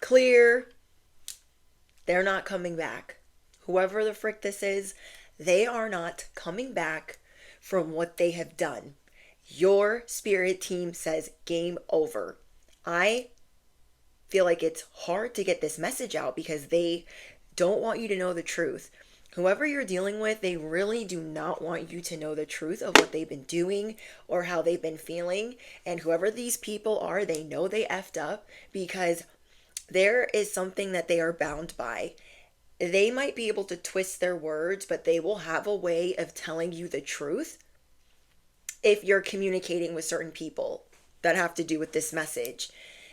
clear, they're not coming back. Whoever the frick this is, they are not coming back from what they have done. Your spirit team says game over. I feel like it's hard to get this message out because they don't want you to know the truth. Whoever you're dealing with, they really do not want you to know the truth of what they've been doing or how they've been feeling. And whoever these people are, they know they effed up because there is something that they are bound by. They might be able to twist their words, but they will have a way of telling you the truth if you're communicating with certain people that have to do with this message.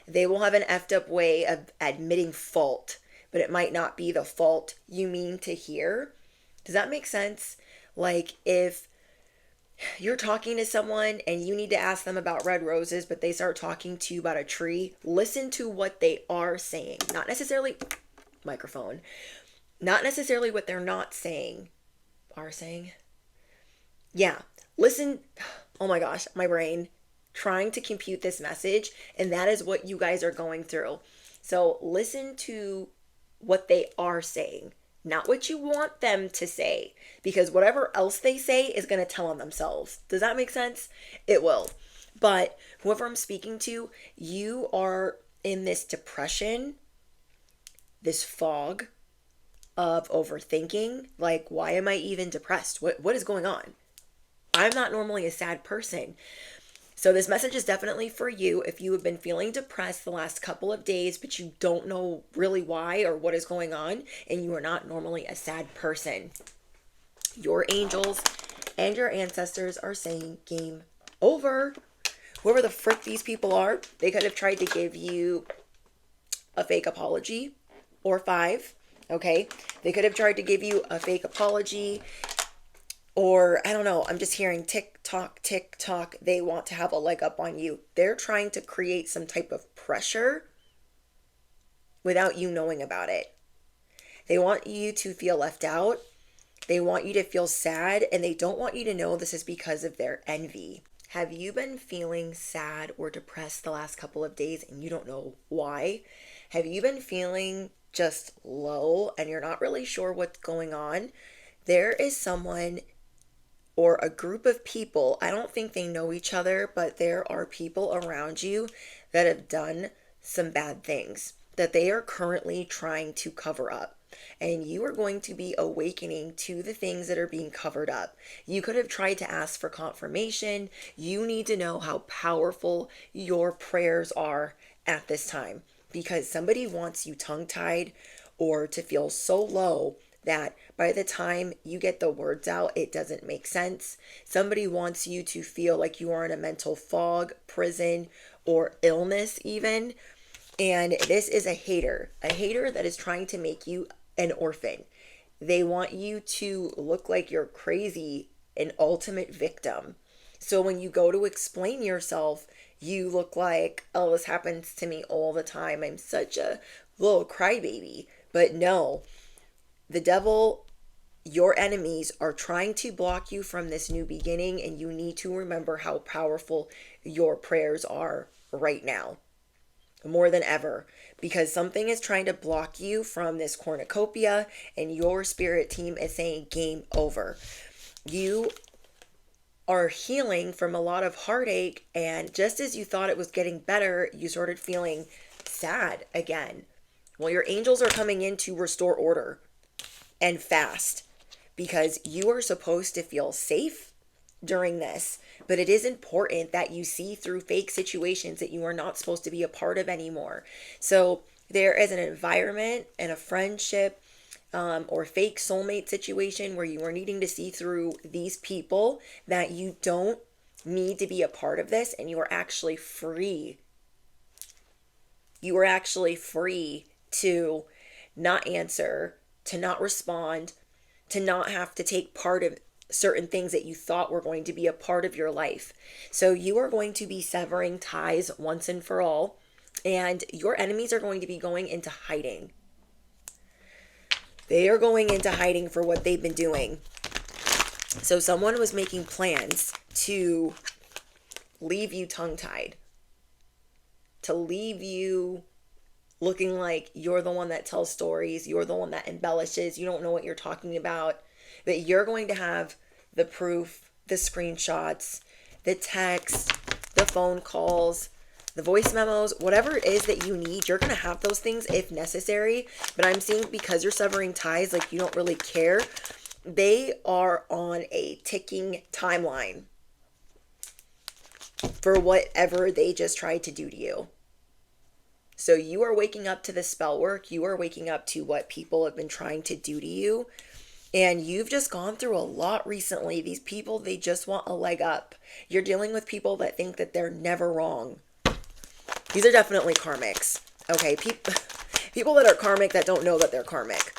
They will have an effed up way of admitting fault, but it might not be the fault you mean to hear. Does that make sense? Like if you're talking to someone and you need to ask them about red roses, but they start talking to you about a tree, listen to what they are saying. Not necessarily microphone. Not necessarily what they're not saying. Are saying? Yeah. Listen. Oh my gosh, my brain trying to compute this message, and that is what you guys are going through. So listen to what they are saying, not what you want them to say, because whatever else they say is going to tell on themselves. Does that make sense? It will. But whoever I'm speaking to, you are in this depression, this fog of overthinking. Like, why am I even depressed? What is going on? I'm not normally a sad person. So this message is definitely for you if you have been feeling depressed the last couple of days, but you don't know really why or what is going on, and you are not normally a sad person. Your angels and your ancestors are saying game over. Whoever the frick these people are, they could have tried to give you a fake apology or 5, okay? They could have tried to give you a fake apology. Or, I don't know, I'm just hearing tick tock, tick tock. They want to have a leg up on you. They're trying to create some type of pressure without you knowing about it. They want you to feel left out. They want you to feel sad, and they don't want you to know this is because of their envy. Have you been feeling sad or depressed the last couple of days and you don't know why? Have you been feeling just low and you're not really sure what's going on? There is someone or a group of people, I don't think they know each other, but there are people around you that have done some bad things that they are currently trying to cover up. And you are going to be awakening to the things that are being covered up. You could have tried to ask for confirmation. You need to know how powerful your prayers are at this time, because somebody wants you tongue-tied or to feel so low that by the time you get the words out, it doesn't make sense. Somebody wants you to feel like you are in a mental fog, prison, or illness even. And this is a hater that is trying to make you an orphan. They want you to look like you're crazy, an ultimate victim. So when you go to explain yourself, you look like, oh, this happens to me all the time. I'm such a little crybaby. But no, the devil, your enemies are trying to block you from this new beginning, and you need to remember how powerful your prayers are right now, more than ever, because something is trying to block you from this cornucopia, and your spirit team is saying game over. You are healing from a lot of heartache, and just as you thought it was getting better, you started feeling sad again. Well, your angels are coming in to restore order and fast, because you are supposed to feel safe during this, but it is important that you see through fake situations that you are not supposed to be a part of anymore. So there is an environment and a friendship or fake soulmate situation where you are needing to see through these people that you don't need to be a part of this, and you are actually free. You are actually free to not answer, to not respond, to not have to take part of certain things that you thought were going to be a part of your life. So you are going to be severing ties once and for all, and your enemies are going to be going into hiding. They are going into hiding for what they've been doing. So someone was making plans to leave you tongue-tied, to leave you looking like you're the one that tells stories, you're the one that embellishes, you don't know what you're talking about, but you're going to have the proof, the screenshots, the text, the phone calls, the voice memos, whatever it is that you need, you're going to have those things if necessary. But I'm seeing because you're severing ties, like you don't really care. They are on a ticking timeline for whatever they just tried to do to you. So you are waking up to the spell work. You are waking up to what people have been trying to do to you. And you've just gone through a lot recently. These people, they just want a leg up. You're dealing with people that think that they're never wrong. These are definitely karmics. Okay, people that are karmic that don't know that they're karmic.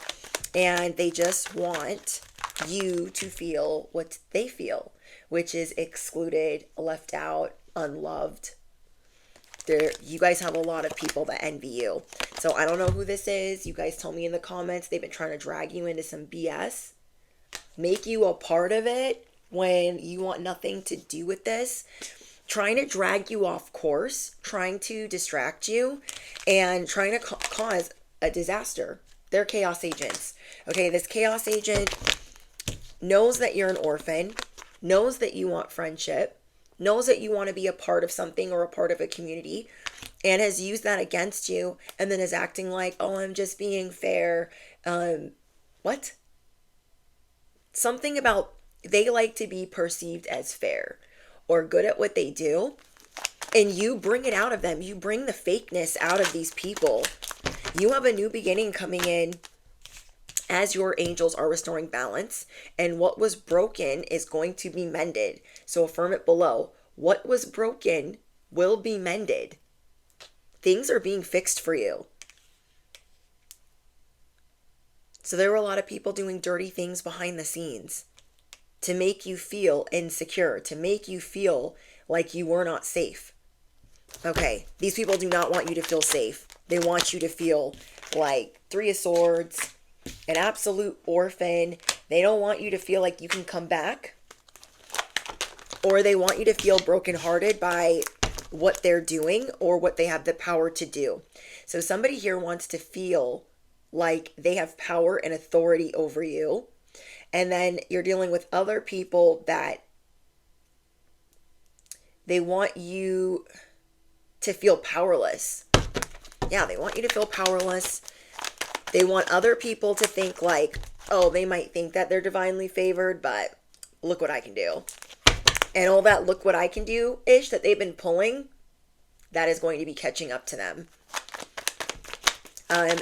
And they just want you to feel what they feel, which is excluded, left out, unloved. You guys have a lot of people that envy you. So I don't know who this is. You guys tell me in the comments. They've been trying to drag you into some BS. Make you a part of it when you want nothing to do with this. Trying to drag you off course. Trying to distract you. And trying to cause a disaster. They're chaos agents. Okay, this chaos agent knows that you're an orphan. Knows that you want friendship. Knows that you want to be a part of something or a part of a community, and has used that against you, and then is acting like, oh, I'm just being fair. What? Something about they like to be perceived as fair or good at what they do, and you bring it out of them. You bring the fakeness out of these people. You have a new beginning coming in as your angels are restoring balance, and what was broken is going to be mended. So affirm it below. What was broken will be mended. Things are being fixed for you. So there were a lot of people doing dirty things behind the scenes to make you feel insecure, to make you feel like you were not safe. Okay, these people do not want you to feel safe. They want you to feel like Three of Swords, an absolute orphan. They don't want you to feel like you can come back, or they want you to feel brokenhearted by what they're doing or what they have the power to do. So somebody here wants to feel like they have power and authority over you. And then you're dealing with other people that they want you to feel powerless. Yeah, they want you to feel powerless. They want other people to think like, oh, they might think that they're divinely favored, but look what I can do. And all that look what I can do-ish that they've been pulling, that is going to be catching up to them.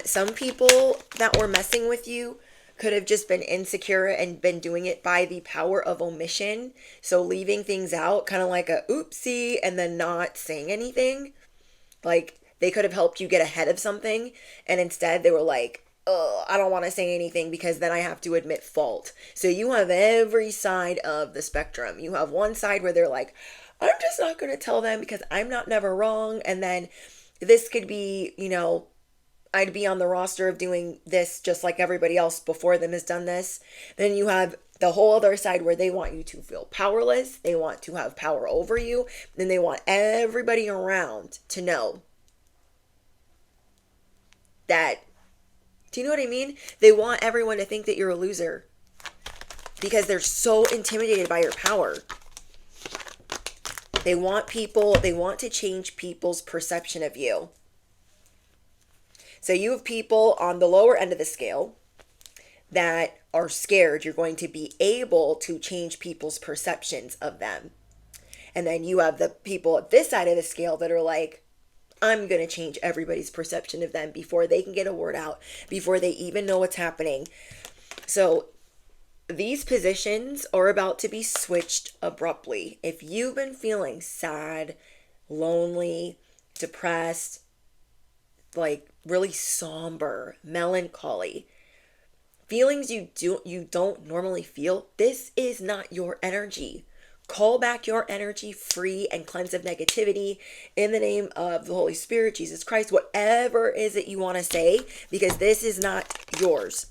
Some people that were messing with you could have just been insecure and been doing it by the power of omission. So leaving things out, kind of like a oopsie, and then not saying anything. Like, they could have helped you get ahead of something, and instead they were like, oh, I don't want to say anything because then I have to admit fault. So you have every side of the spectrum. You have one side where they're like, I'm just not going to tell them because I'm not never wrong. And then this could be, I'd be on the roster of doing this just like everybody else before them has done this. Then you have the whole other side where they want you to feel powerless. They want to have power over you. Then they want everybody around to know that, do you know what I mean? They want everyone to think that you're a loser because they're so intimidated by your power. They want to change people's perception of you. So you have people on the lower end of the scale that are scared you're going to be able to change people's perceptions of them. And then you have the people at this side of the scale that are like, I'm going to change everybody's perception of them before they can get a word out, before they even know what's happening. So these positions are about to be switched abruptly. If you've been feeling sad, lonely, depressed, like really somber, melancholy, feelings you don't normally feel, this is not your energy. Call back your energy, free and cleanse of negativity in the name of the Holy Spirit, Jesus Christ, whatever is it you want to say, because this is not yours.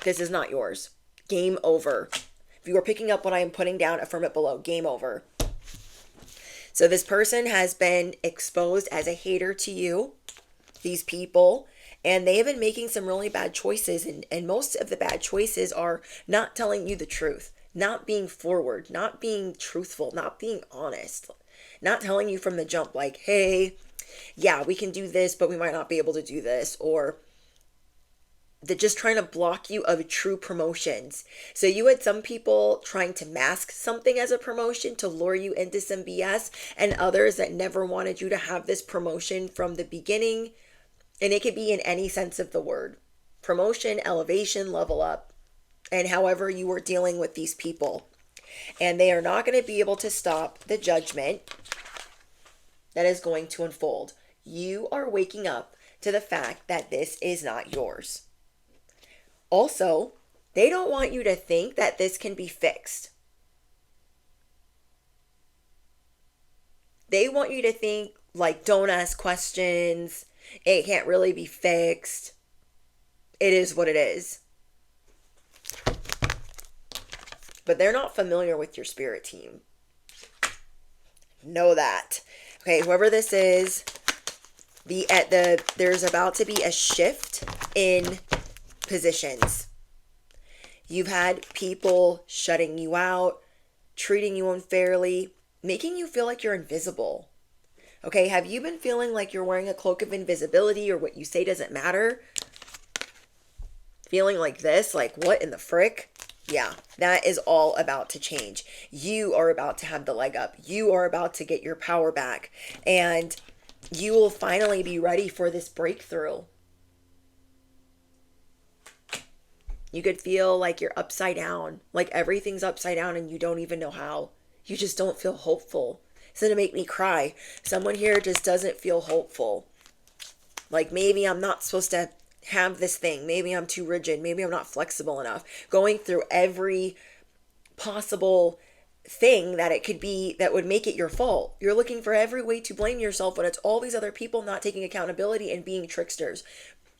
This is not yours. Game over. If you are picking up what I am putting down, affirm it below. Game over. So this person has been exposed as a hater to you. these people, and they have been making some really bad choices. And most of the bad choices are not telling you the truth, not being forward, not being truthful, not being honest, not telling you from the jump, like, hey, yeah, we can do this, but we might not be able to do this, or they're just trying to block you of true promotions. So you had some people trying to mask something as a promotion to lure you into some BS, and others that never wanted you to have this promotion from the beginning. And it could be in any sense of the word: promotion, elevation, level up, and however you were dealing with these people. And they are not going to be able to stop the judgment that is going to unfold. You are waking up to the fact that this is not yours. Also, they don't want you to think that this can be fixed. They want you to think, like, don't ask questions. It can't really be fixed. It is what it is. But they're not familiar with your spirit team. Know that. Okay, whoever this is, there's about to be a shift in positions. You've had people shutting you out, treating you unfairly, making you feel like you're invisible. Okay, have you been feeling like you're wearing a cloak of invisibility, or what you say doesn't matter? Feeling like this, like, what in the frick? Yeah, that is all about to change. You are about to have the leg up. You are about to get your power back. And you will finally be ready for this breakthrough. You could feel like you're upside down, like everything's upside down and you don't even know how. You just don't feel hopeful. It's going to make me cry. Someone here just doesn't feel hopeful. Like, maybe I'm not supposed to have this thing. Maybe I'm too rigid. Maybe I'm not flexible enough. Going through every possible thing that it could be that would make it your fault. You're looking for every way to blame yourself when it's all these other people not taking accountability and being tricksters.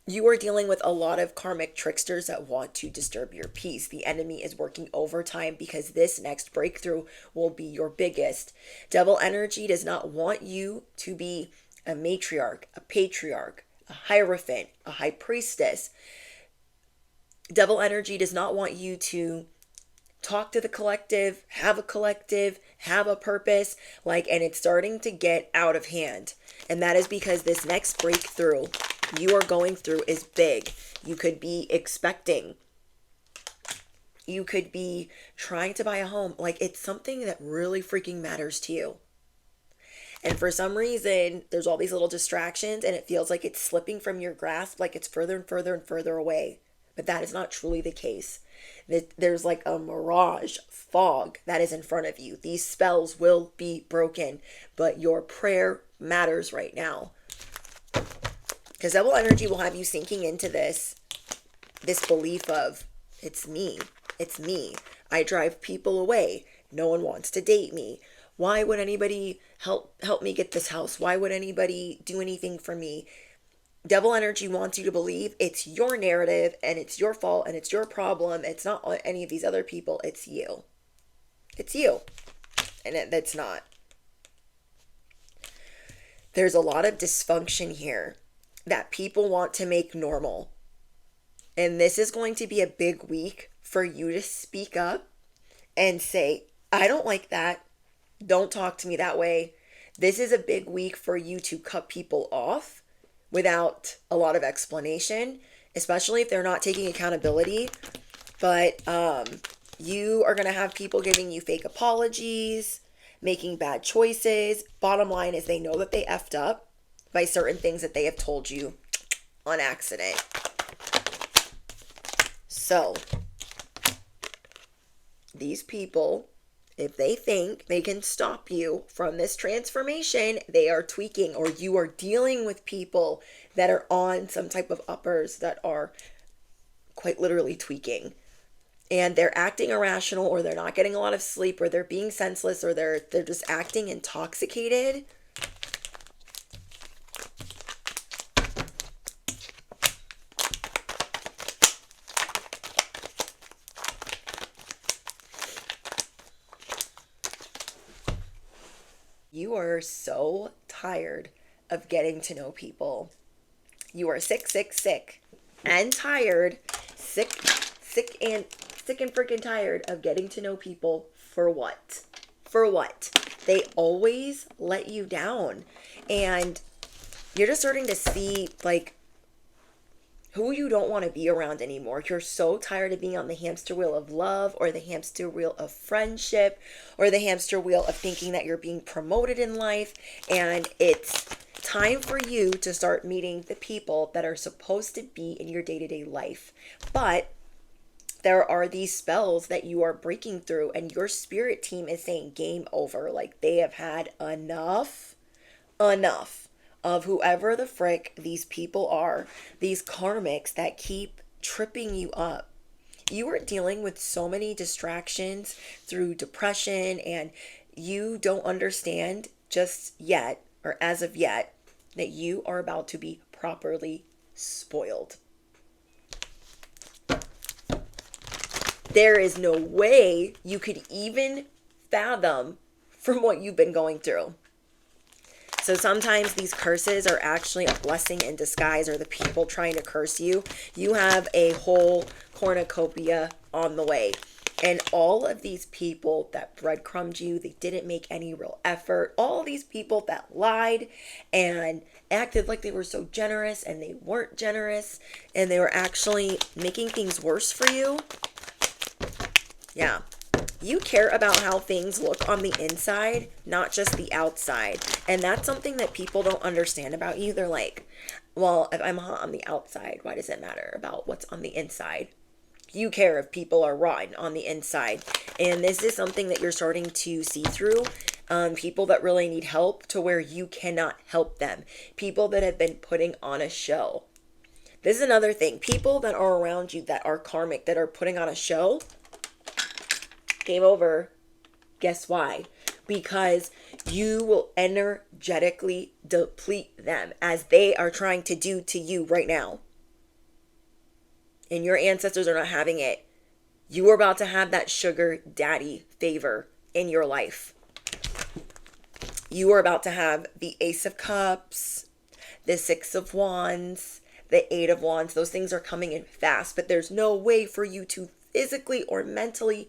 You are dealing with a lot of karmic tricksters that want to disturb your peace. The enemy is working overtime because this next breakthrough will be your biggest. Devil energy does not want you to be a matriarch, a patriarch, a hierophant, a high priestess. Devil energy does not want you to talk to the collective, have a purpose, and it's starting to get out of hand. And that is because this next breakthrough you are going through is big. You could be expecting. You could be trying to buy a home. Like, it's something that really freaking matters to you. And for some reason, there's all these little distractions and it feels like it's slipping from your grasp, like it's further and further and further away. But that is not truly the case. There's like a mirage, fog that is in front of you. These spells will be broken, but your prayer matters right now. Because devil energy will have you sinking into this belief of, it's me. I drive people away. No one wants to date me. Why would anybody help me get this house? Why would anybody do anything for me? Devil energy wants you to believe it's your narrative and it's your fault and it's your problem. It's not any of these other people. It's you. It's you. And that's not. There's a lot of dysfunction here that people want to make normal. And this is going to be a big week for you to speak up and say, I don't like that. Don't talk to me that way. This is a big week for you to cut people off without a lot of explanation, especially if they're not taking accountability. But you are going to have people giving you fake apologies, making bad choices. Bottom line is they know that they effed up by certain things that they have told you on accident. So, these people, if they think they can stop you from this transformation, they are tweaking, or you are dealing with people that are on some type of uppers that are quite literally tweaking. And they're acting irrational, or they're not getting a lot of sleep, or they're being senseless, or they're just acting intoxicated. You are so tired of getting to know people. You are sick, sick, sick and tired, sick and freaking tired of getting to know people for what? For what? They always let you down. And you're just starting to see like who you don't want to be around anymore. You're so tired of being on the hamster wheel of love, or the hamster wheel of friendship, or the hamster wheel of thinking that you're being promoted in life. And it's time for you to start meeting the people that are supposed to be in your day-to-day life. But there are these spells that you are breaking through, and your spirit team is saying game over. Like they have had enough of whoever the frick these people are, these karmics that keep tripping you up. You are dealing with so many distractions through depression, and you don't understand just yet, or as of yet, that you are about to be properly spoiled. There is no way you could even fathom from what you've been going through. So sometimes these curses are actually a blessing in disguise, or the people trying to curse you. You have a whole cornucopia on the way. And all of these people that breadcrumbed you, they didn't make any real effort. All these people that lied and acted like they were so generous, and they weren't generous, and they were actually making things worse for you. Yeah. You care about how things look on the inside, not just the outside. And that's something that people don't understand about you. They're like, well, if I'm hot on the outside, why does it matter about what's on the inside? You care if people are rotten on the inside. And this is something that you're starting to see through. People that really need help to where you cannot help them. People that have been putting on a show. This is another thing. People that are around you that are karmic, that are putting on a show. Game over. Guess why? Because you will energetically deplete them, as they are trying to do to you right now. And your ancestors are not having it. You are about to have that sugar daddy favor in your life. You are about to have the Ace of Cups, the Six of Wands, the Eight of Wands. Those things are coming in fast, but there's no way for you to physically or mentally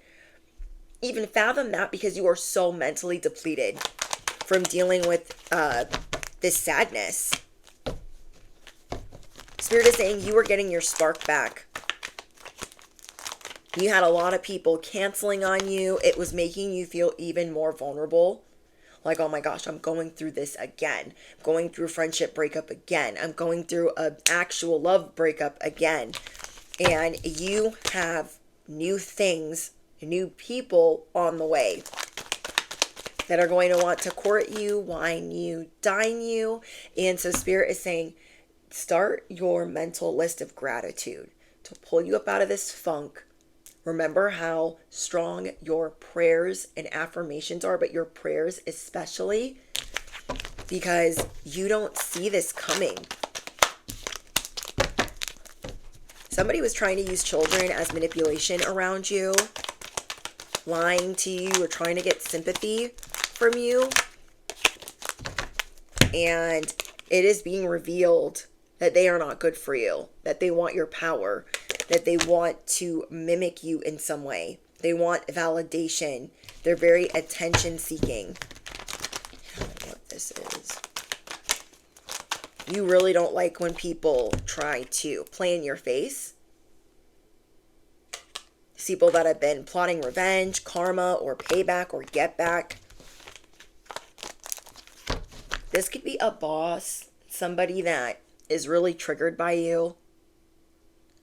even fathom that, because you are so mentally depleted from dealing with this sadness. Spirit is saying you are getting your spark back. You had a lot of people canceling on you. It was making you feel even more vulnerable. Like, oh my gosh, I'm going through this again. I'm going through a friendship breakup again. I'm going through an actual love breakup again. And you have new things, new people on the way that are going to want to court you, wine you, dine you. And so Spirit is saying, start your mental list of gratitude to pull you up out of this funk. Remember how strong your prayers and affirmations are, but your prayers especially, because you don't see this coming. Somebody was trying to use children as manipulation around you, lying to you or trying to get sympathy from you. And it is being revealed that they are not good for you, that they want your power, that they want to mimic you in some way. They want validation. They're very attention seeking. I don't know what this is. You really don't like when people try to play in your face. People that have been plotting revenge, karma, or payback, or get back. This could be a boss, somebody that is really triggered by you,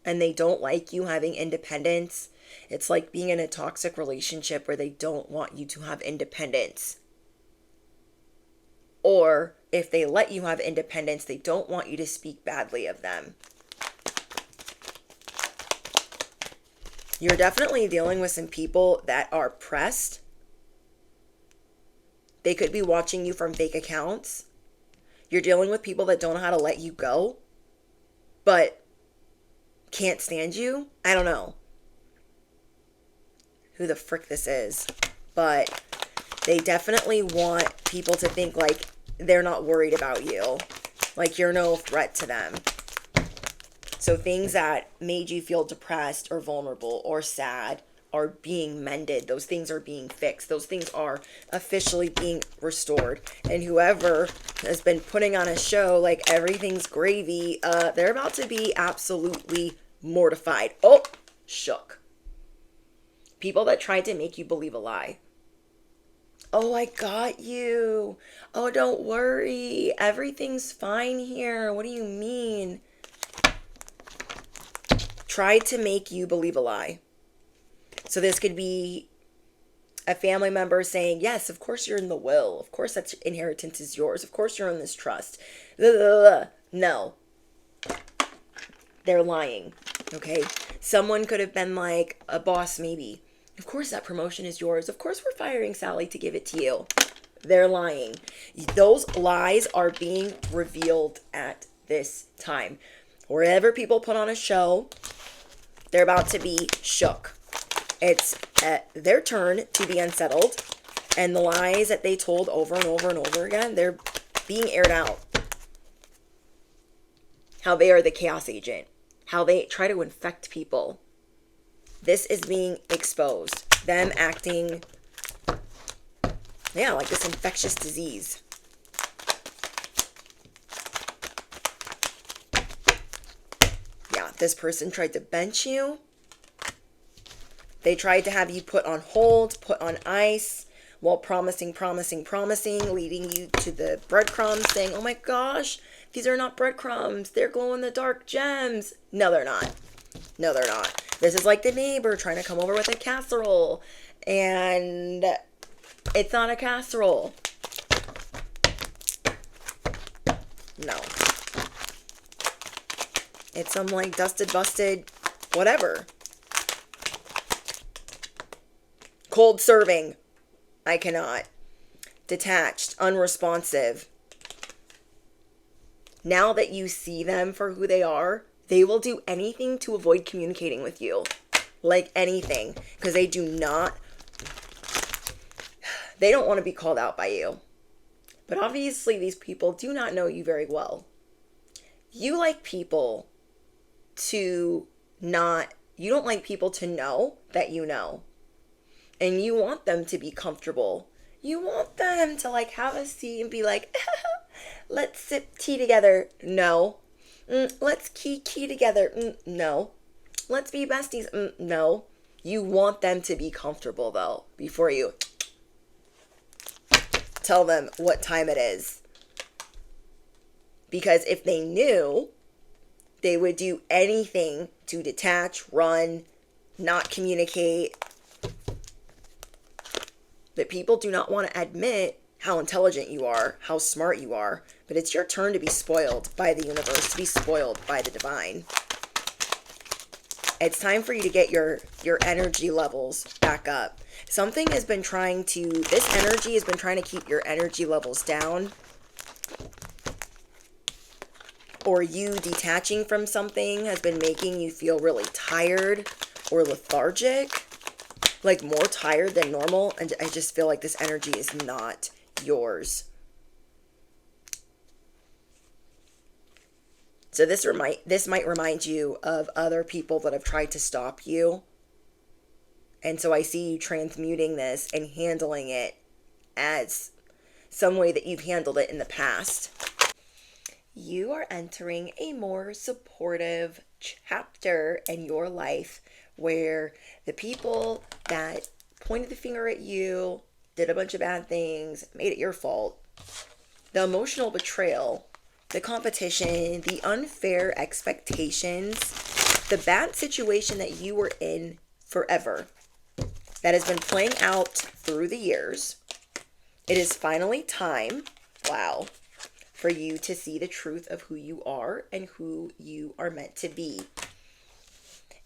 and they don't like you having independence. It's like being in a toxic relationship where they don't want you to have independence. Or if they let you have independence, they don't want you to speak badly of them. You're definitely dealing with some people that are pressed. They could be watching you from fake accounts. You're dealing with people that don't know how to let you go, but can't stand you. I don't know who the frick this is, but they definitely want people to think like they're not worried about you, like you're no threat to them. So things that made you feel depressed or vulnerable or sad are being mended. Those things are being fixed. Those things are officially being restored. And whoever has been putting on a show like everything's gravy, they're about to be absolutely mortified. Oh, shook. People that tried to make you believe a lie. Oh, I got you. Oh, don't worry. Everything's fine here. What do you mean? Tried to make you believe a lie. So this could be a family member saying, yes, of course you're in the will. Of course that inheritance is yours. Of course you're in this trust. No, they're lying. Okay. Someone could have been like a boss maybe. Of course that promotion is yours. Of course we're firing Sally to give it to you. They're lying. Those lies are being revealed at this time. Wherever people put on a show, they're about to be shook. It's their turn to be unsettled. And the lies that they told over and over and over again, they're being aired out. How they are the chaos agent. How they try to infect people. This is being exposed. Them acting, like this infectious disease. Yeah, this person tried to bench you. They tried to have you put on hold, put on ice, while promising, leading you to the breadcrumbs, saying, oh my gosh, these are not breadcrumbs. They're glow-in-the-dark gems. No, they're not. No, they're not. This is like the neighbor trying to come over with a casserole, and it's not a casserole. No. It's some like dusted, busted, whatever. Cold serving. I cannot. Detached, unresponsive. Now that you see them for who they are, they will do anything to avoid communicating with you. Like anything. Because they don't want to be called out by you. But obviously these people do not know you very well. You like people to not, you don't like people to know that you know. And you want them to be comfortable. You want them to like have a seat and be like, let's sip tea together. No. Let's key together. No. Let's be besties. No. You want them to be comfortable though before you tell them what time it is. Because if they knew, they would do anything to detach, run, not communicate. But people do not want to admit how intelligent you are, how smart you are. But it's your turn to be spoiled by the universe, to be spoiled by the divine. It's time for you to get your energy levels back up. This energy has been trying to keep your energy levels down. Or you detaching from something has been making you feel really tired or lethargic. Like more tired than normal. And I just feel like this energy is not yours. So this might remind you of other people that have tried to stop you. And so I see you transmuting this and handling it as some way that you've handled it in the past. You are entering a more supportive chapter in your life where the people that pointed the finger at you, did a bunch of bad things, made it your fault, the emotional betrayal, the competition, the unfair expectations, the bad situation that you were in forever, that has been playing out through the years, it is finally time, for you to see the truth of who you are and who you are meant to be.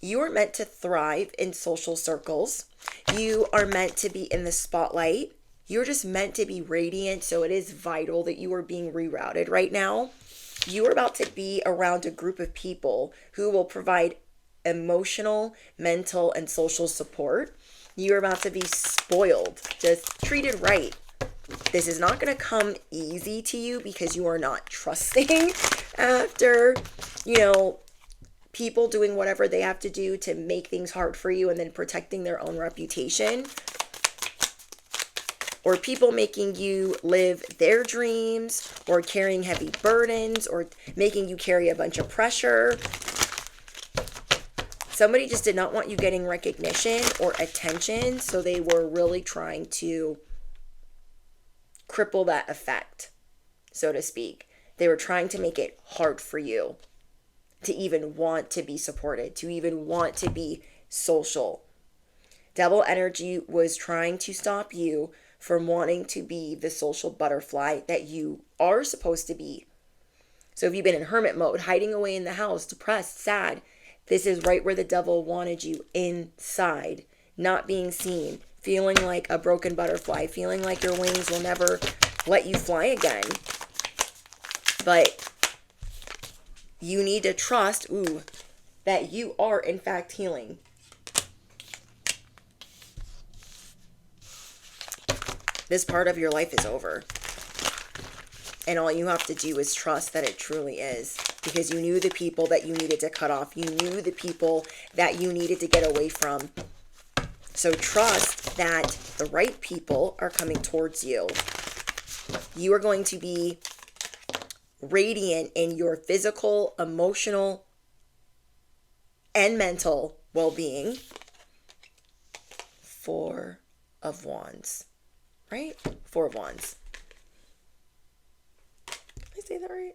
You are meant to thrive in social circles. You are meant to be in the spotlight. You're just meant to be radiant, so it is vital that you are being rerouted right now. You are about to be around a group of people who will provide emotional, mental, and social support. You are about to be spoiled, just treated right. This is not going to come easy to you because you are not trusting after, people doing whatever they have to do to make things hard for you and then protecting their own reputation, or people making you live their dreams, or carrying heavy burdens, or making you carry a bunch of pressure. Somebody just did not want you getting recognition or attention, so they were really trying to cripple that effect, so to speak. They were trying to make it hard for you to even want to be supported, to even want to be social. Devil energy was trying to stop you from wanting to be the social butterfly that you are supposed to be. So if you've been in hermit mode, hiding away in the house, depressed, sad, this is right where the devil wanted you, inside, not being seen, feeling like a broken butterfly, feeling like your wings will never let you fly again. But you need to trust, that you are in fact healing. This part of your life is over. And all you have to do is trust that it truly is. Because you knew the people that you needed to cut off. You knew the people that you needed to get away from. So trust that the right people are coming towards you. You are going to be radiant in your physical, emotional, and mental well-being. 4 of Wands. Right? 4 of Wands. Did I say that right?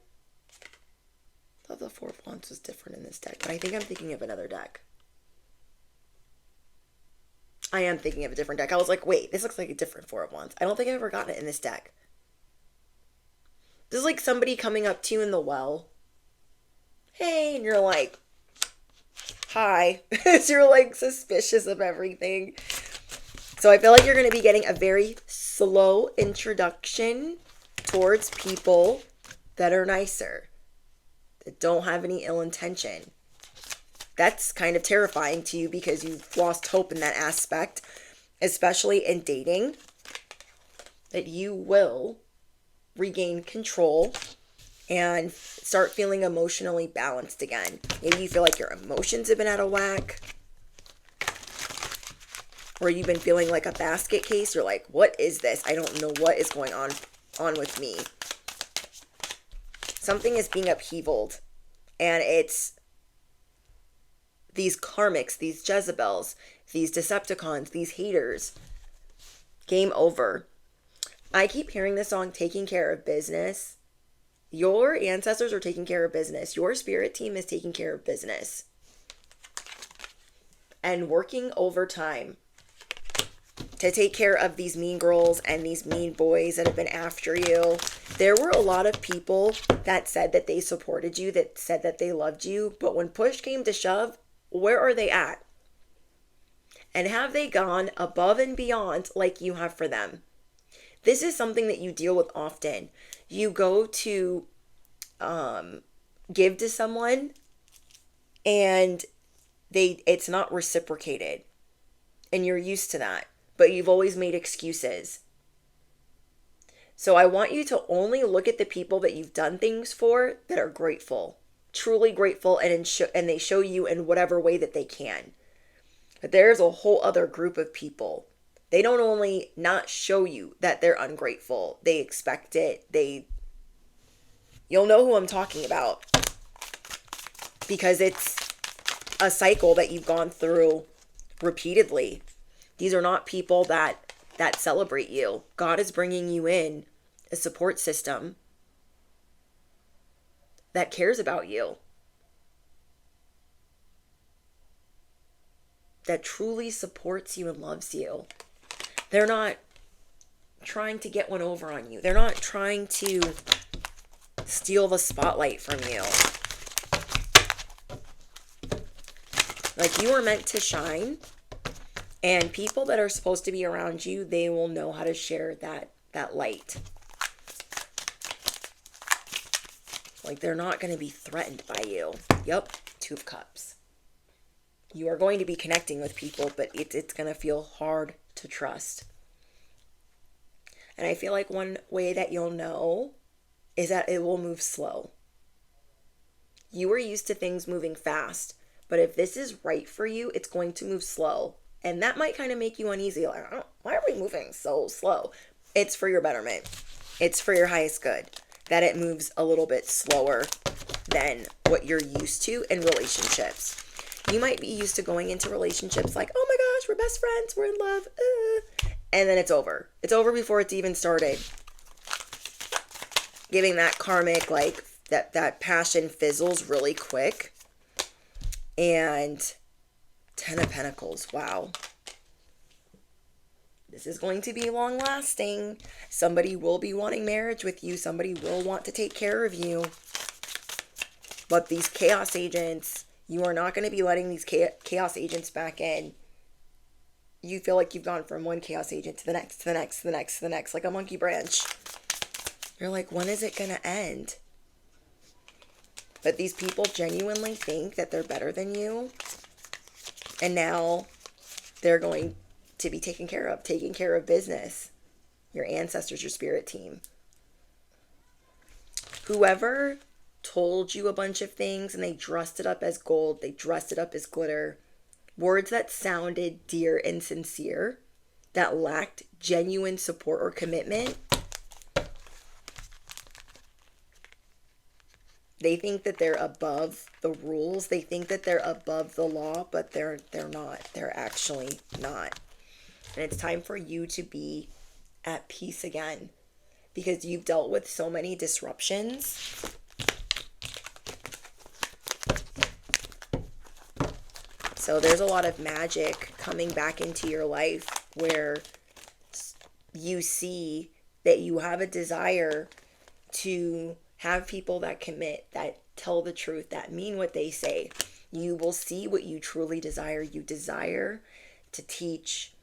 I thought the 4 of Wands was different in this deck, but I think I'm thinking of another deck. I am thinking of a different deck. I was like, wait, this looks like a different 4 of Wands. I don't think I've ever gotten it in this deck. This is like somebody coming up to you in the well. Hey, and you're like, hi. So you're like suspicious of everything. So I feel like you're going to be getting a very slow introduction towards people that are nicer, that don't have any ill intention. That's kind of terrifying to you because you've lost hope in that aspect, especially in dating, that you will regain control and start feeling emotionally balanced again. Maybe you feel like your emotions have been out of whack, or you've been feeling like a basket case. You're like, what is this? I don't know what is going on with me. Something is being upheavaled, and it's these karmics, these Jezebels, these Decepticons, these haters. Game over. I keep hearing this song, Taking Care of Business. Your ancestors are taking care of business. Your spirit team is taking care of business. And working overtime to take care of these mean girls and these mean boys that have been after you. There were a lot of people that said that they supported you, that said that they loved you, but when push came to shove, where are they at? And have they gone above and beyond like you have for them? This is something that you deal with often. You go to give to someone and it's not reciprocated. And you're used to that. But you've always made excuses. So I want you to only look at the people that you've done things for that are grateful. Truly grateful, and they show you in whatever way that they can. But there's a whole other group of people. They don't only not show you that they're ungrateful. They expect it. You'll know who I'm talking about. Because it's a cycle that you've gone through repeatedly. These are not people that celebrate you. God is bringing you in a support system that cares about you. That truly supports you and loves you. They're not trying to get one over on you. They're not trying to steal the spotlight from you. Like, you are meant to shine, and people that are supposed to be around you, they will know how to share that light. Like, they're not going to be threatened by you. Yep, 2 of Cups. You are going to be connecting with people, but it's going to feel hard to trust. And I feel like one way that you'll know is that it will move slow. You are used to things moving fast, but if this is right for you, it's going to move slow. And that might kind of make you uneasy. Like, why are we moving so slow? It's for your betterment. It's for your highest good that it moves a little bit slower than what you're used to in relationships. You might be used to going into relationships like, oh my gosh, we're best friends, we're in love, and then it's over. It's over before it's even started. Giving that karmic, like, that passion fizzles really quick. And 10 of Pentacles, wow. This is going to be long lasting. Somebody will be wanting marriage with you. Somebody will want to take care of you. But these chaos agents, you are not going to be letting these chaos agents back in. You feel like you've gone from one chaos agent to the next, to the next, to the next, to the next, like a monkey branch. You're like, when is it going to end? But these people genuinely think that they're better than you. And now they're going to be taking care of business. Your ancestors, your spirit team. Whoever told you a bunch of things and they dressed it up as gold, they dressed it up as glitter, words that sounded dear and sincere, that lacked genuine support or commitment, they think that they're above the rules. They think that they're above the law, but they're not. They're actually not. And it's time for you to be at peace again, because you've dealt with so many disruptions. So there's a lot of magic coming back into your life where you see that you have a desire to have people that commit, that tell the truth, that mean what they say. You will see what you truly desire. You desire to teach.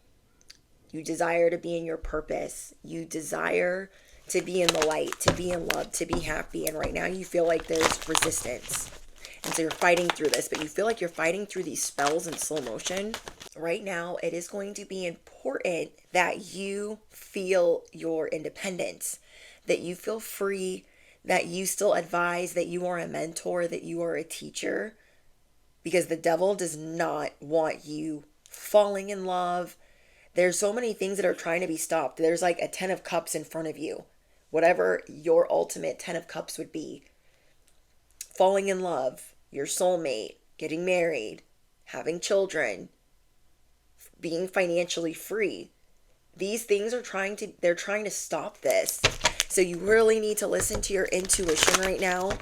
You desire to be in your purpose. You desire to be in the light, to be in love, to be happy. And right now you feel like there's resistance. And so you're fighting through this, but you feel like you're fighting through these spells in slow motion. Right now, it is going to be important that you feel your independence, that you feel free, that you still advise, that you are a mentor, that you are a teacher, because the devil does not want you falling in love. There's so many things that are trying to be stopped. There's like a 10 of cups in front of you, whatever your ultimate 10 of cups would be. Falling in love, your soulmate, getting married, having children, being financially free. These things are trying to stop this. So you really need to listen to your intuition right now.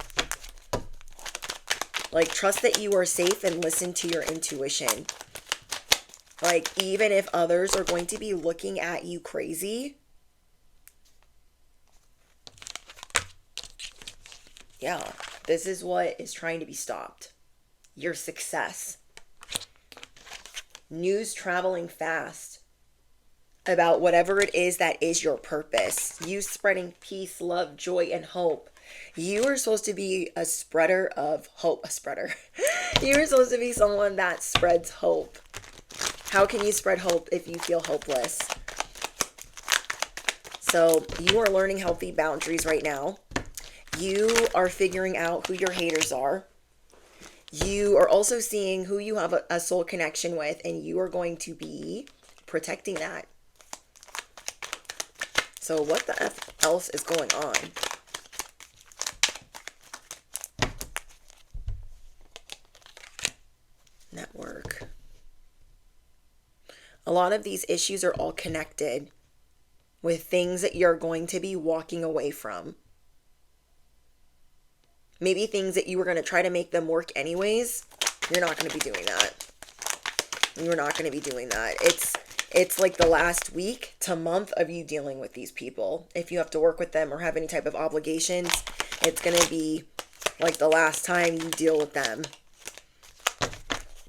Like, trust that you are safe and listen to your intuition. Like, even if others are going to be looking at you crazy. Yeah, this is what is trying to be stopped. Your success. News traveling fast about whatever it is that is your purpose. You spreading peace, love, joy, and hope. You are supposed to be a spreader of hope. A spreader. You are supposed to be someone that spreads hope. How can you spread hope if you feel hopeless? So you are learning healthy boundaries right now. You are figuring out who your haters are. You are also seeing who you have a soul connection with, and you are going to be protecting that. So what the F else is going on? Network. A lot of these issues are all connected with things that you're going to be walking away from. Maybe things that you were going to try to make them work anyways. You're not going to be doing that. You're not going to be doing that. It's like the last week to month of you dealing with these people. If you have to work with them or have any type of obligations, it's going to be like the last time you deal with them.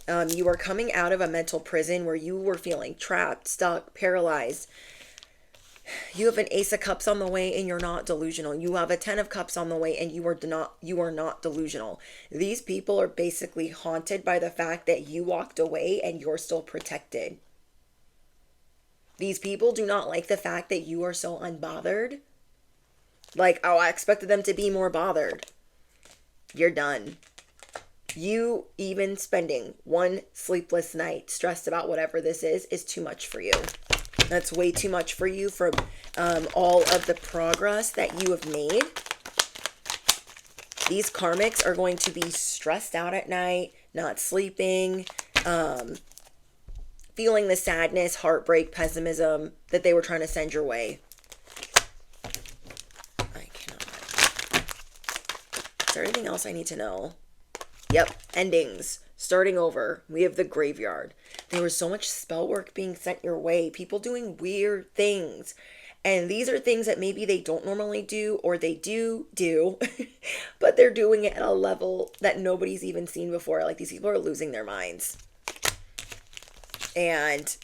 You are coming out of a mental prison where you were feeling trapped, stuck, paralyzed. You have an Ace of Cups on the way and you're not delusional. You have a 10 of Cups on the way and you are not delusional. These people are basically haunted by the fact that you walked away and you're still protected. These people do not like the fact that you are so unbothered. Like, oh, I expected them to be more bothered. You're done. You even spending one sleepless night stressed about whatever this is too much for you. That's way too much for you from all of the progress that you have made. These karmics are going to be stressed out at night, not sleeping, feeling the sadness, heartbreak, pessimism that they were trying to send your way. I cannot. Is there anything else I need to know? Yep, endings, starting over. We have the graveyard. There was so much spell work being sent your way, people doing weird things. And these are things that maybe they don't normally do, or they do, but they're doing it at a level that nobody's even seen before. Like, these people are losing their minds. And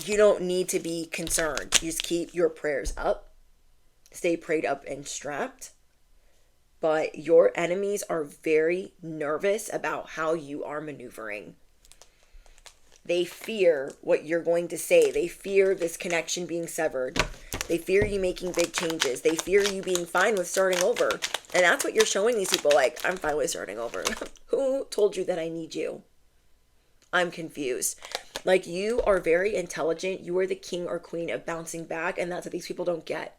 you don't need to be concerned. You just keep your prayers up. Stay prayed up and strapped. But your enemies are very nervous about how you are maneuvering. They fear what you're going to say. They fear this connection being severed. They fear you making big changes. They fear you being fine with starting over. And that's what you're showing these people. Like, I'm fine with starting over. Who told you that I need you? I'm confused. Like, you are very intelligent. You are the king or queen of bouncing back. And that's what these people don't get.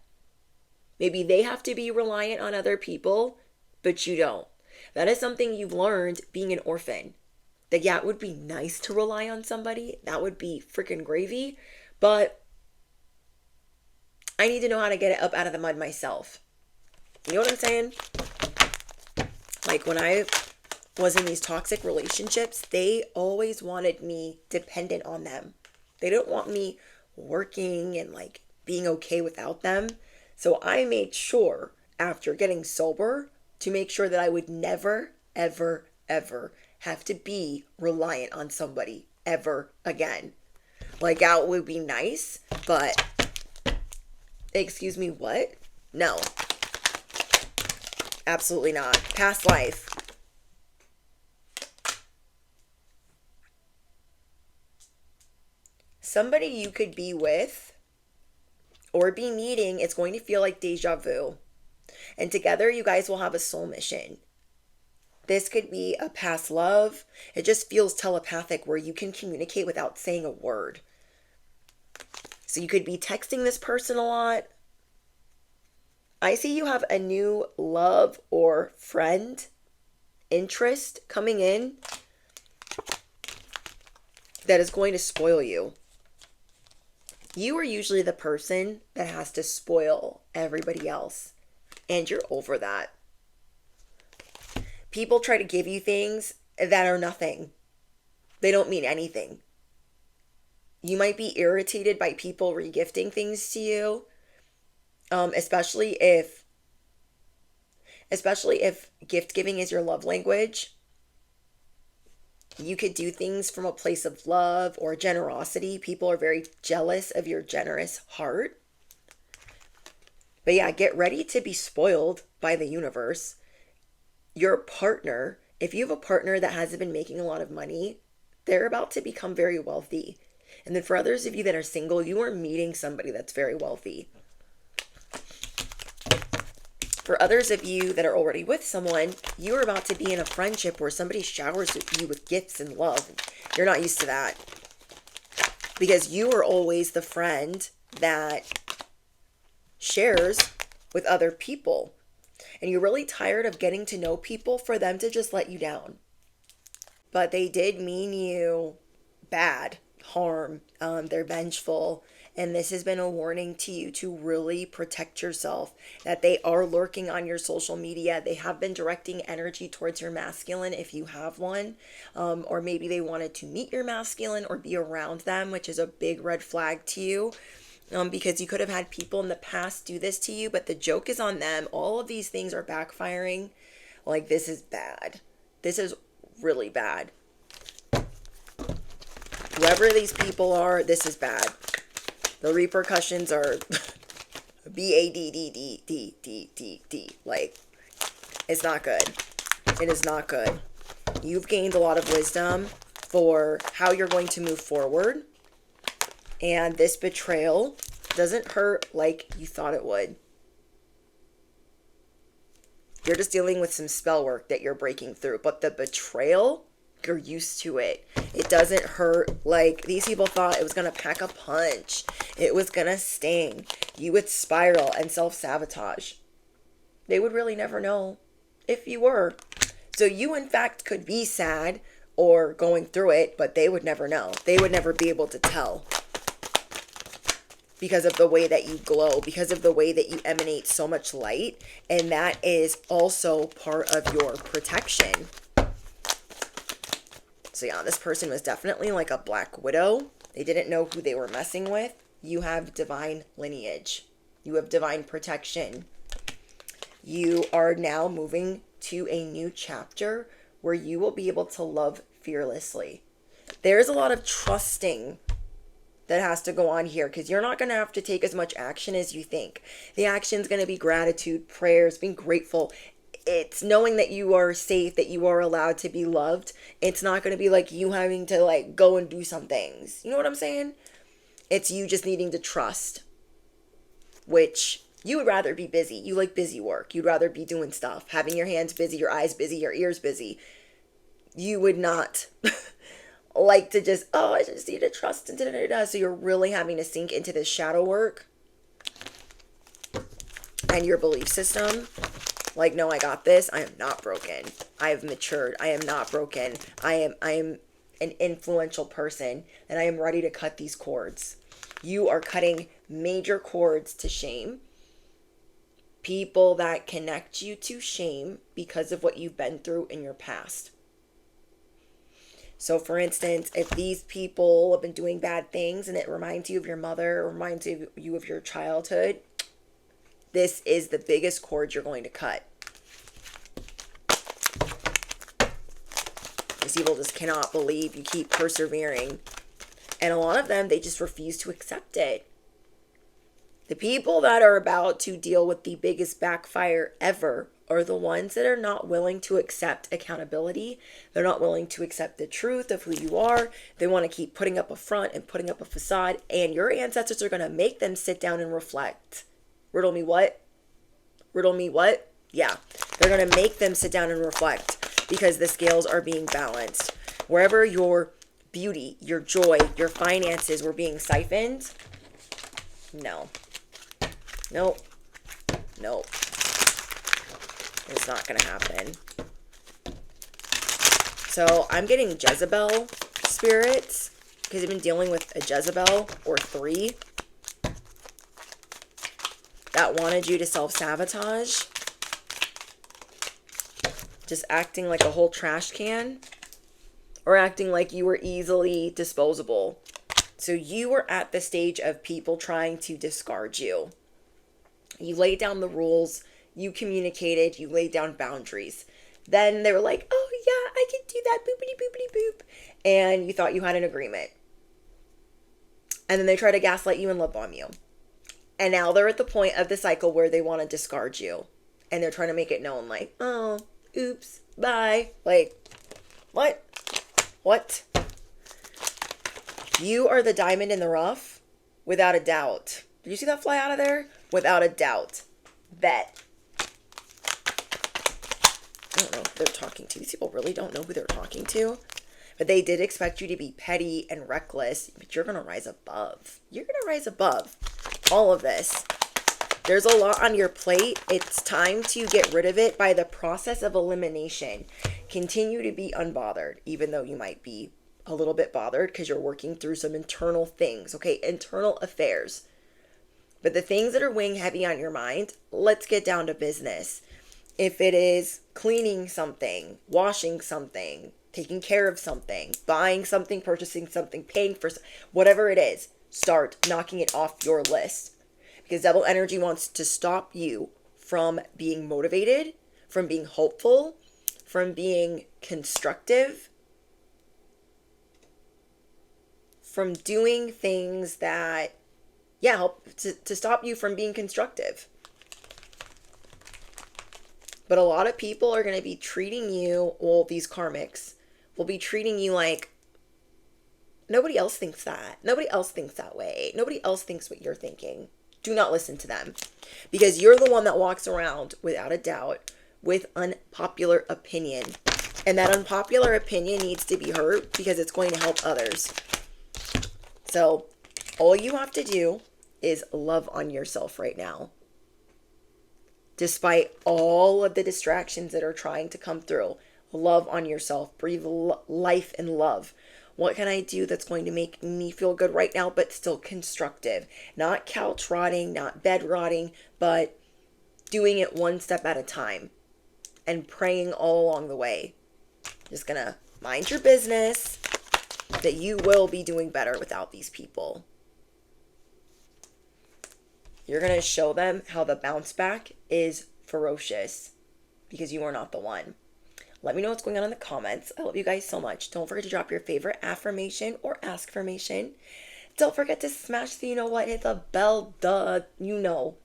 Maybe they have to be reliant on other people, but you don't. That is something you've learned being an orphan. That, yeah, it would be nice to rely on somebody. That would be freaking gravy. But I need to know how to get it up out of the mud myself. You know what I'm saying? Like, when I was in these toxic relationships, they always wanted me dependent on them. They don't want me working and, like, being okay without them. So I made sure, after getting sober, to make sure that I would never, ever, ever have to be reliant on somebody ever again. Like, that would be nice, but excuse me, what? No. Absolutely not. Past life. Somebody you could be with or be meeting, it's going to feel like deja vu. And together you guys will have a soul mission. This could be a past love. It just feels telepathic where you can communicate without saying a word. So you could be texting this person a lot. I see you have a new love or friend interest coming in that is going to spoil you. You are usually the person that has to spoil everybody else. And you're over that. People try to give you things that are nothing. They don't mean anything. You might be irritated by people regifting things to you. Especially if gift giving is your love language. You could do things from a place of love or generosity. People are very jealous of your generous heart. But yeah, get ready to be spoiled by the universe. Your partner, if you have a partner that hasn't been making a lot of money, they're about to become very wealthy. And then for others of you that are single, you are meeting somebody that's very wealthy. For others of you that are already with someone, you are about to be in a friendship where somebody showers you with gifts and love. You're not used to that. Because you are always the friend that shares with other people. And you're really tired of getting to know people for them to just let you down. But they did mean you bad, harm. They're vengeful. And this has been a warning to you to really protect yourself, that they are lurking on your social media. They have been directing energy towards your masculine if you have one. Or maybe they wanted to meet your masculine or be around them, which is a big red flag to you. Because you could have had people in the past do this to you, but the joke is on them. All of these things are backfiring. Like, this is bad. This is really bad. Whoever these people are, this is bad. The repercussions are B-A-D-D-D-D-D-D-D. Like, it's not good. It is not good. You've gained a lot of wisdom for how you're going to move forward. And this betrayal doesn't hurt like you thought it would. You're just dealing with some spell work that you're breaking through. But the betrayal, you're used to it. It doesn't hurt like these people thought it was going to pack a punch. It was going to sting. You would spiral and self-sabotage. They would really never know if you were. So you, in fact, could be sad or going through it, but they would never know. They would never be able to tell. Because of the way that you glow, because of the way that you emanate so much light. And that is also part of your protection. So yeah, this person was definitely like a black widow. They didn't know who they were messing with. You have divine lineage. You have divine protection. You are now moving to a new chapter where you will be able to love fearlessly. There's a lot of trusting that has to go on here because you're not going to have to take as much action as you think. The action is going to be gratitude, prayers, being grateful. It's knowing that you are safe, that you are allowed to be loved. It's not going to be like you having to like go and do some things. You know what I'm saying? It's you just needing to trust, which you would rather be busy. You like busy work. You'd rather be doing stuff, having your hands busy, your eyes busy, your ears busy. You would not like to just, oh, I just need to trust and da-da-da-da. So you're really having to sink into this shadow work and your belief system. Like, no, I got this. I am not broken. I have matured. I am not broken. I am an influential person and I am ready to cut these cords. You are cutting major cords to shame. People that connect you to shame because of what you've been through in your past. So for instance, if these people have been doing bad things and it reminds you of your mother, or reminds you of your childhood, this is the biggest cord you're going to cut. These people just cannot believe you keep persevering. And a lot of them, they just refuse to accept it. The people that are about to deal with the biggest backfire ever are the ones that are not willing to accept accountability. They're not willing to accept the truth of who you are. They want to keep putting up a front and putting up a facade. And your ancestors are going to make them sit down and reflect. Riddle me what? Riddle me what? Yeah. They're going to make them sit down and reflect because the scales are being balanced. Wherever your beauty, your joy, your finances were being siphoned, no. Nope. Nope. It's not going to happen. So I'm getting Jezebel spirits because I've been dealing with a Jezebel or 3 that wanted you to self-sabotage. Just acting like a whole trash can or acting like you were easily disposable. So you were at the stage of people trying to discard you. You laid down the rules, you communicated, you laid down boundaries. Then they were like, oh yeah, I can do that, boopity boopity boop. And you thought you had an agreement. And then they try to gaslight you and love bomb you. And now they're at the point of the cycle where they want to discard you. And they're trying to make it known like, oh, oops, bye. Like, what? What? You are the diamond in the rough without a doubt. Did you see that fly out of there? Without a doubt. Bet. I don't know who they're talking to. These people really don't know who they're talking to. But they did expect you to be petty and reckless. But you're going to rise above. You're going to rise above all of this. There's a lot on your plate. It's time to get rid of it by the process of elimination. Continue to be unbothered, even though you might be a little bit bothered because you're working through some internal things. Okay, internal affairs. But the things that are weighing heavy on your mind, let's get down to business. If it is cleaning something, washing something, taking care of something, buying something, purchasing something, paying for whatever it is, start knocking it off your list. Because devil energy wants to stop you from being motivated, from being hopeful, from being constructive, from doing things that help to stop you from being constructive. But a lot of people are going to be treating you, well, these karmics will be treating you like nobody else thinks that. Nobody else thinks that way. Nobody else thinks what you're thinking. Do not listen to them. Because you're the one that walks around, without a doubt, with unpopular opinion. And that unpopular opinion needs to be heard because it's going to help others. So all you have to do is love on yourself right now. Despite all of the distractions that are trying to come through, love on yourself. Breathe life and love. What can I do that's going to make me feel good right now, but still constructive? Not couch rotting, not bed rotting, but doing it one step at a time and praying all along the way. Just gonna mind your business, that you will be doing better without these people. You're gonna show them how the bounce back is ferocious because you are not the one. Let me know what's going on in the comments. I love you guys so much. Don't forget to drop your favorite affirmation or ask-formation. Don't forget to smash the hit the bell, you know.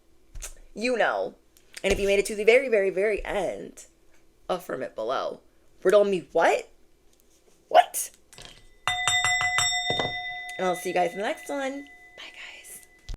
And if you made it to the very, very, very end, affirm it below. Riddle me what? What? And I'll see you guys in the next one. Bye, guys.